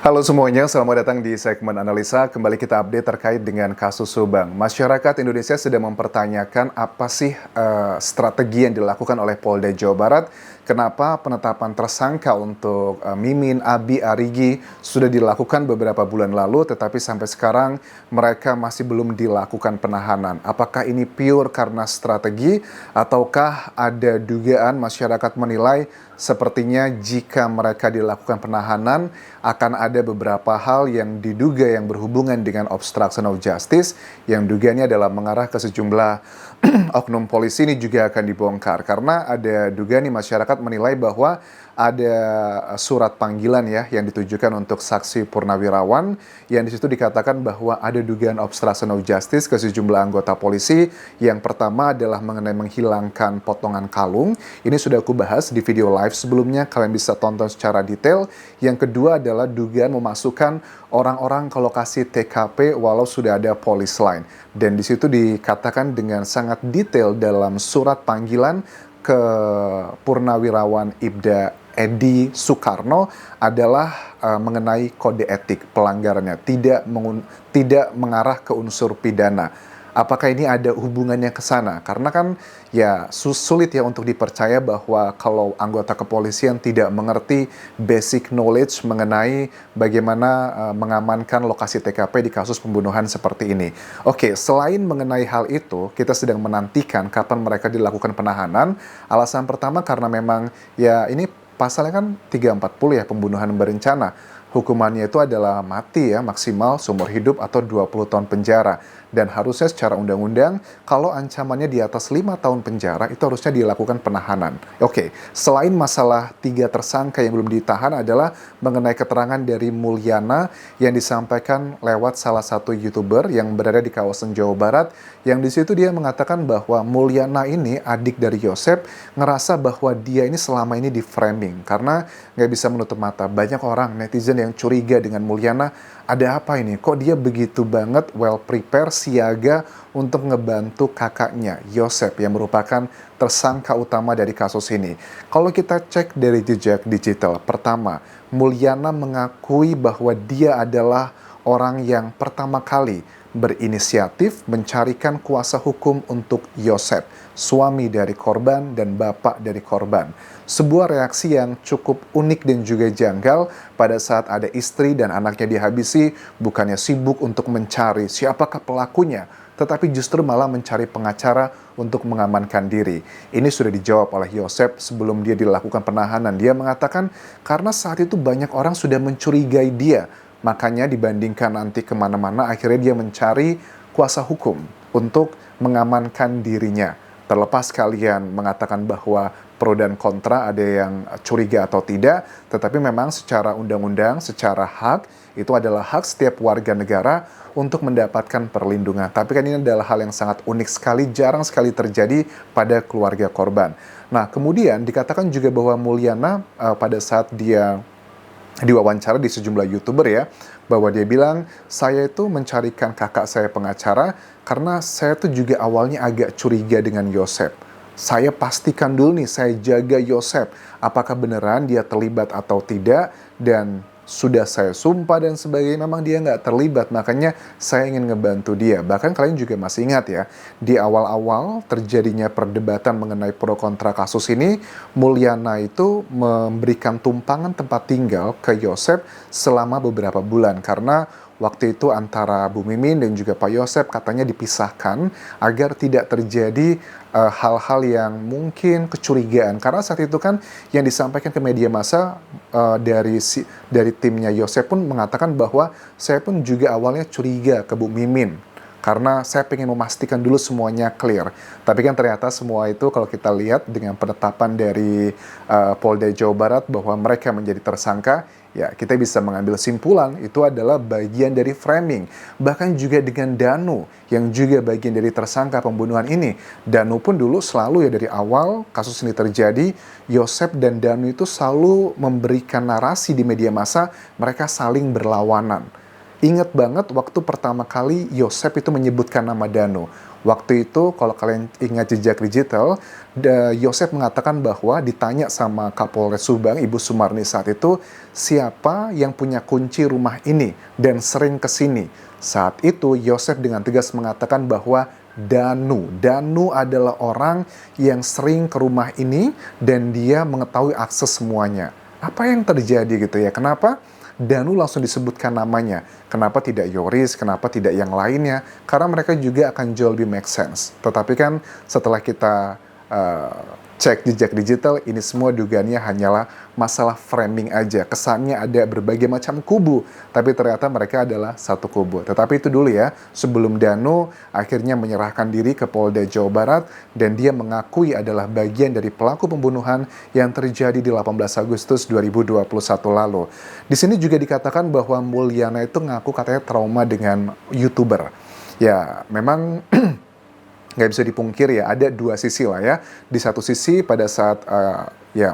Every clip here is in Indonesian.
Halo semuanya, selamat datang di segmen analisa. Kembali kita update terkait dengan kasus Subang. Masyarakat Indonesia sedang mempertanyakan apa sih strategi yang dilakukan oleh Polda Jawa Barat. Kenapa penetapan tersangka untuk Mimin, Abi, Arigi sudah dilakukan beberapa bulan lalu, tetapi sampai sekarang mereka masih belum dilakukan penahanan. Apakah ini pure karena strategi, ataukah ada dugaan masyarakat menilai sepertinya jika mereka dilakukan penahanan, akan ada beberapa hal yang diduga yang berhubungan dengan obstruction of justice, yang duganya adalah mengarah ke sejumlah oknum polisi. Ini juga akan dibongkar. Karena ada dugaan nih, masyarakat menilai bahwa ada surat panggilan ya yang ditujukan untuk saksi Purnawirawan, yang di situ dikatakan bahwa ada dugaan obstruction of justice ke sejumlah anggota polisi. Yang pertama adalah mengenai menghilangkan potongan kalung. Ini sudah aku bahas di video live sebelumnya, kalian bisa tonton secara detail. Yang kedua adalah dugaan memasukkan orang-orang ke lokasi TKP walau sudah ada polis lain. Dan di situ dikatakan dengan sangat detail dalam surat panggilan ke Purnawirawan Ibda Edi Soekarno adalah mengenai kode etik pelanggarannya, tidak mengarah ke unsur pidana. Apakah ini ada hubungannya ke sana? Karena kan ya sulit ya untuk dipercaya bahwa kalau anggota kepolisian tidak mengerti basic knowledge mengenai bagaimana mengamankan lokasi TKP di kasus pembunuhan seperti ini. Oke, selain mengenai hal itu, kita sedang menantikan kapan mereka dilakukan penahanan. Alasan pertama karena memang ya ini pasalnya kan 340 ya, pembunuhan berencana. Hukumannya itu adalah mati ya, maksimal seumur hidup atau 20 tahun penjara. Dan harusnya secara undang-undang, kalau ancamannya di atas 5 tahun penjara, itu harusnya dilakukan penahanan. Oke, selain masalah 3 tersangka yang belum ditahan adalah mengenai keterangan dari Mulyana yang disampaikan lewat salah satu YouTuber yang berada di kawasan Jawa Barat, yang di situ dia mengatakan bahwa Mulyana ini, adik dari Yosep, ngerasa bahwa dia ini selama ini di framing. Karena nggak bisa menutup mata, banyak orang, netizen yang curiga dengan Mulyana. Ada apa ini? Kok dia begitu banget well prepare, siaga untuk ngebantu kakaknya, Yosep, yang merupakan tersangka utama dari kasus ini. Kalau kita cek dari jejak digital, pertama, Mulyana mengakui bahwa dia adalah orang yang pertama kali berinisiatif mencarikan kuasa hukum untuk Yosep, suami dari korban dan bapak dari korban. Sebuah reaksi yang cukup unik dan juga janggal pada saat ada istri dan anaknya dihabisi, bukannya sibuk untuk mencari siapakah pelakunya, tetapi justru malah mencari pengacara untuk mengamankan diri. Ini sudah dijawab oleh Yosep sebelum dia dilakukan penahanan. Dia mengatakan karena saat itu banyak orang sudah mencurigai dia, makanya dibandingkan nanti kemana-mana, akhirnya dia mencari kuasa hukum untuk mengamankan dirinya. Terlepas kalian mengatakan bahwa pro dan kontra, ada yang curiga atau tidak, tetapi memang secara undang-undang, secara hak, itu adalah hak setiap warga negara untuk mendapatkan perlindungan. Tapi kan ini adalah hal yang sangat unik sekali, jarang sekali terjadi pada keluarga korban. Nah, kemudian dikatakan juga bahwa Mulyana pada saat dia diwawancara di sejumlah YouTuber ya, bahwa dia bilang, saya itu mencarikan kakak saya pengacara karena saya tuh juga awalnya agak curiga dengan Yosep. Saya pastikan dulu nih, saya jaga Yosep, apakah beneran dia terlibat atau tidak, dan sudah saya sumpah dan sebagainya, memang dia nggak terlibat, makanya saya ingin ngebantu dia. Bahkan kalian juga masih ingat ya, di awal-awal terjadinya perdebatan mengenai pro kontra kasus ini, Mulyana itu memberikan tumpangan tempat tinggal ke Yosep selama beberapa bulan, karena waktu itu antara Bu Mimin dan juga Pak Yosep katanya dipisahkan agar tidak terjadi hal-hal yang mungkin kecurigaan. Karena saat itu kan yang disampaikan ke media massa dari timnya Yosep pun mengatakan bahwa saya pun juga awalnya curiga ke Bu Mimin, karena saya pengen memastikan dulu semuanya clear. Tapi kan ternyata semua itu kalau kita lihat dengan penetapan dari Polda Jawa Barat bahwa mereka menjadi tersangka, ya kita bisa mengambil simpulan itu adalah bagian dari framing. Bahkan juga dengan Danu yang juga bagian dari tersangka pembunuhan ini. Danu pun dulu selalu ya dari awal kasus ini terjadi, Yosep dan Danu itu selalu memberikan narasi di media massa, mereka saling berlawanan. Ingat banget waktu pertama kali Yosep itu menyebutkan nama Danu. Waktu itu kalau kalian ingat jejak digital, Yosef mengatakan bahwa ditanya sama Kapolres Subang, Ibu Sumarni saat itu, siapa yang punya kunci rumah ini dan sering ke sini. Saat itu Yosef dengan tegas mengatakan bahwa Danu adalah orang yang sering ke rumah ini dan dia mengetahui akses semuanya. Apa yang terjadi gitu ya? Kenapa Danu langsung disebutkan namanya? Kenapa tidak Yoris? Kenapa tidak yang lainnya? Karena mereka juga akan jauh lebih make sense. Tetapi kan setelah kita cek jejak digital, ini semua dugaannya hanyalah masalah framing aja. Kesannya ada berbagai macam kubu, tapi ternyata mereka adalah satu kubu. Tetapi itu dulu ya, sebelum Danu akhirnya menyerahkan diri ke Polda Jawa Barat dan dia mengakui adalah bagian dari pelaku pembunuhan yang terjadi di 18 Agustus 2021 lalu. Di sini juga dikatakan bahwa Mulyana itu ngaku katanya trauma dengan YouTuber. Ya, memang nggak bisa dipungkir ya, ada dua sisi lah ya. Di satu sisi pada saat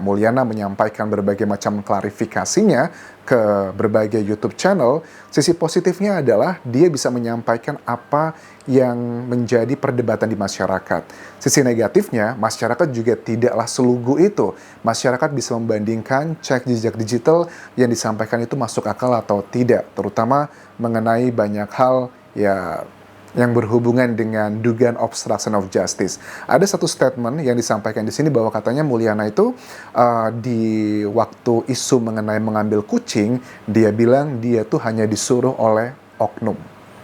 Mulyana menyampaikan berbagai macam klarifikasinya ke berbagai YouTube channel, sisi positifnya adalah dia bisa menyampaikan apa yang menjadi perdebatan di masyarakat. Sisi negatifnya, masyarakat juga tidaklah selugu itu. Masyarakat bisa membandingkan cek jejak digital yang disampaikan itu masuk akal atau tidak, terutama mengenai banyak hal ya yang berhubungan dengan dugaan obstruction of justice. Ada satu statement yang disampaikan di sini bahwa katanya Mulyana itu di waktu isu mengenai mengambil kucing, dia bilang dia tuh hanya disuruh oleh oknum.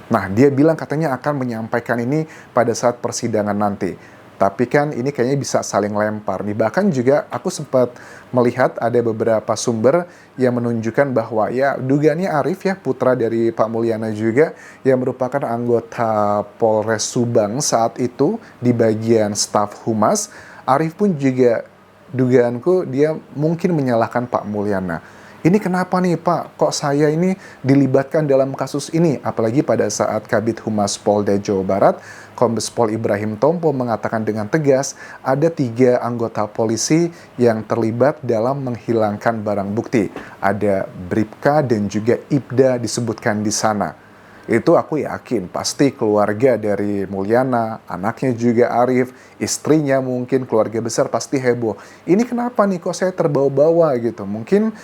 Nah, dia bilang katanya akan menyampaikan ini pada saat persidangan nanti. Tapi kan ini kayaknya bisa saling lempar nih. Bahkan juga aku sempat melihat ada beberapa sumber yang menunjukkan bahwa ya dugaannya Arif ya, putra dari Pak Mulyana juga, yang merupakan anggota Polres Subang saat itu di bagian staf humas. Arif pun juga dugaanku dia mungkin menyalahkan Pak Mulyana. Ini kenapa nih Pak, kok saya ini dilibatkan dalam kasus ini? Apalagi pada saat Kabid Humas Polda Jawa Barat, Kombes Pol Ibrahim Tompo mengatakan dengan tegas, ada 3 anggota polisi yang terlibat dalam menghilangkan barang bukti. Ada Bribka dan juga Ibda disebutkan di sana. Itu aku yakin pasti keluarga dari Mulyana, anaknya juga Arif, istrinya mungkin, keluarga besar pasti heboh. Ini kenapa nih kok saya terbawa-bawa gitu. Mungkin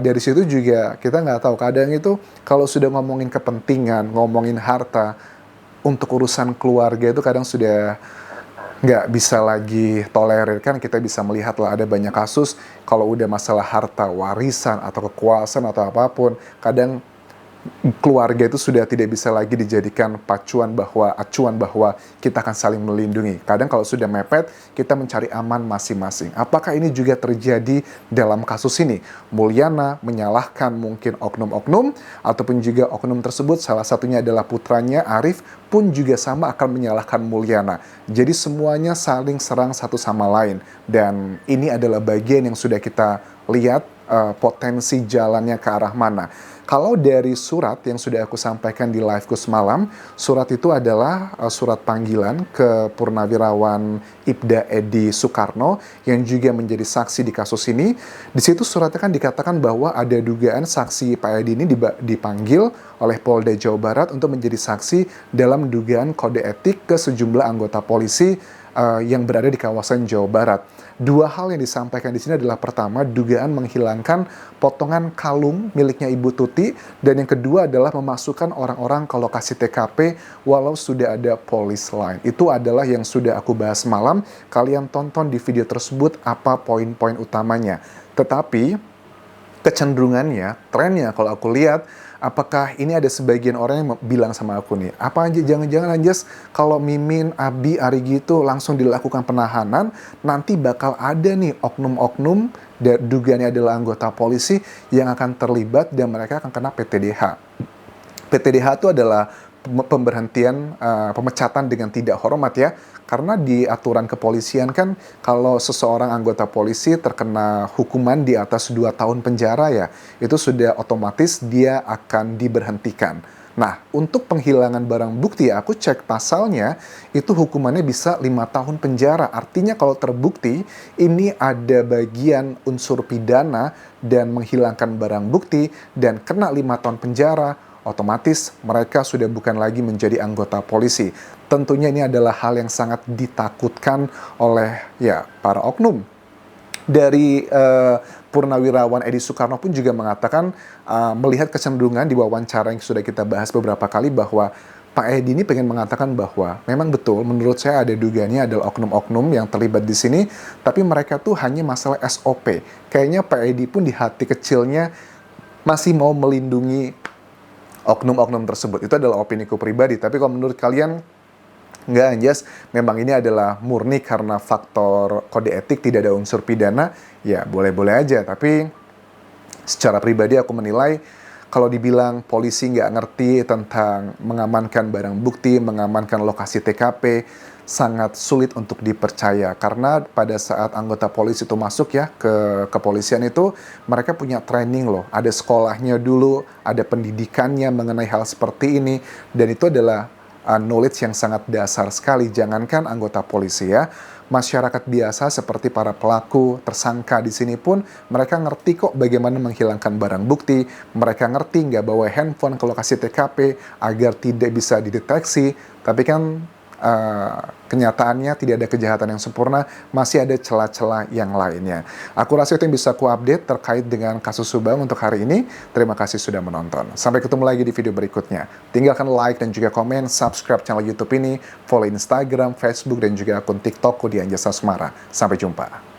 dari situ juga kita nggak tahu, kadang itu kalau sudah ngomongin kepentingan, ngomongin harta, untuk urusan keluarga itu kadang sudah nggak bisa lagi tolerir. Kan kita bisa melihat lah ada banyak kasus kalau udah masalah harta, warisan, atau kekuasaan atau apapun, kadang keluarga itu sudah tidak bisa lagi dijadikan acuan bahwa kita akan saling melindungi. Kadang kalau sudah mepet, kita mencari aman masing-masing. Apakah ini juga terjadi dalam kasus ini? Mulyana menyalahkan mungkin oknum-oknum, ataupun juga oknum tersebut salah satunya adalah putranya Arif pun juga sama akan menyalahkan Mulyana. Jadi semuanya saling serang satu sama lain. Dan ini adalah bagian yang sudah kita lihat potensi jalannya ke arah mana. Kalau dari surat yang sudah aku sampaikan di liveku semalam, surat itu adalah surat panggilan ke Purnawirawan Ibda Edi Soekarno yang juga menjadi saksi di kasus ini. Di situ suratnya kan dikatakan bahwa ada dugaan saksi Pak Edi ini dipanggil oleh Polda Jawa Barat untuk menjadi saksi dalam dugaan kode etik ke sejumlah anggota polisi yang berada di kawasan Jawa Barat. 2 hal yang disampaikan di sini adalah pertama, dugaan menghilangkan potongan kalung miliknya Ibu Tuti, dan yang kedua adalah memasukkan orang-orang ke lokasi TKP walau sudah ada police line. Itu adalah yang sudah aku bahas malam. Kalian tonton di video tersebut apa poin-poin utamanya. Tetapi kecenderungannya, trennya kalau aku lihat, apakah ini ada sebagian orang yang bilang sama aku nih, apa aja jangan-jangan Anjas kalau Mimin, Abi, Arigi itu langsung dilakukan penahanan, nanti bakal ada nih oknum-oknum dugaannya adalah anggota polisi yang akan terlibat dan mereka akan kena PTDH. PTDH itu adalah pemberhentian, pemecatan dengan tidak hormat ya. Karena di aturan kepolisian kan kalau seseorang anggota polisi terkena hukuman di atas 2 tahun penjara ya, itu sudah otomatis dia akan diberhentikan. Nah, untuk penghilangan barang bukti, aku cek pasalnya, itu hukumannya bisa 5 tahun penjara. Artinya kalau terbukti, ini ada bagian unsur pidana dan menghilangkan barang bukti, dan kena 5 tahun penjara, otomatis mereka sudah bukan lagi menjadi anggota polisi. Tentunya ini adalah hal yang sangat ditakutkan oleh ya para oknum. Dari Purnawirawan Edi Soekarno pun juga mengatakan melihat kecenderungan di wawancara yang sudah kita bahas beberapa kali bahwa Pak Edi ini pengen mengatakan bahwa memang betul menurut saya ada dugaannya adalah oknum-oknum yang terlibat di sini, tapi mereka tuh hanya masalah SOP. Kayaknya Pak Edi pun di hati kecilnya masih mau melindungi oknum-oknum tersebut. Itu adalah opiniku pribadi, tapi kalau menurut kalian nggak, Anjas, memang ini adalah murni karena faktor kode etik, tidak ada unsur pidana, ya boleh-boleh aja. Tapi secara pribadi aku menilai kalau dibilang polisi nggak ngerti tentang mengamankan barang bukti, mengamankan lokasi TKP, sangat sulit untuk dipercaya. Karena pada saat anggota polisi itu masuk ya ke kepolisian itu, mereka punya training loh. Ada sekolahnya dulu, ada pendidikannya mengenai hal seperti ini. Dan itu adalah knowledge yang sangat dasar sekali. Jangankan anggota polisi ya, masyarakat biasa seperti para pelaku, tersangka di sini pun mereka ngerti kok bagaimana menghilangkan barang bukti. Mereka ngerti nggak bawa handphone ke lokasi TKP agar tidak bisa dideteksi. Tapi kan kenyataannya tidak ada kejahatan yang sempurna, masih ada celah-celah yang lainnya. Aku rasa itu yang bisa aku update terkait dengan kasus Subang untuk hari ini. Terima kasih sudah menonton. Sampai ketemu lagi di video berikutnya. Tinggalkan like dan juga komen, subscribe channel YouTube ini, follow Instagram, Facebook, dan juga akun TikTokku di Anjas Asmara. Sampai jumpa.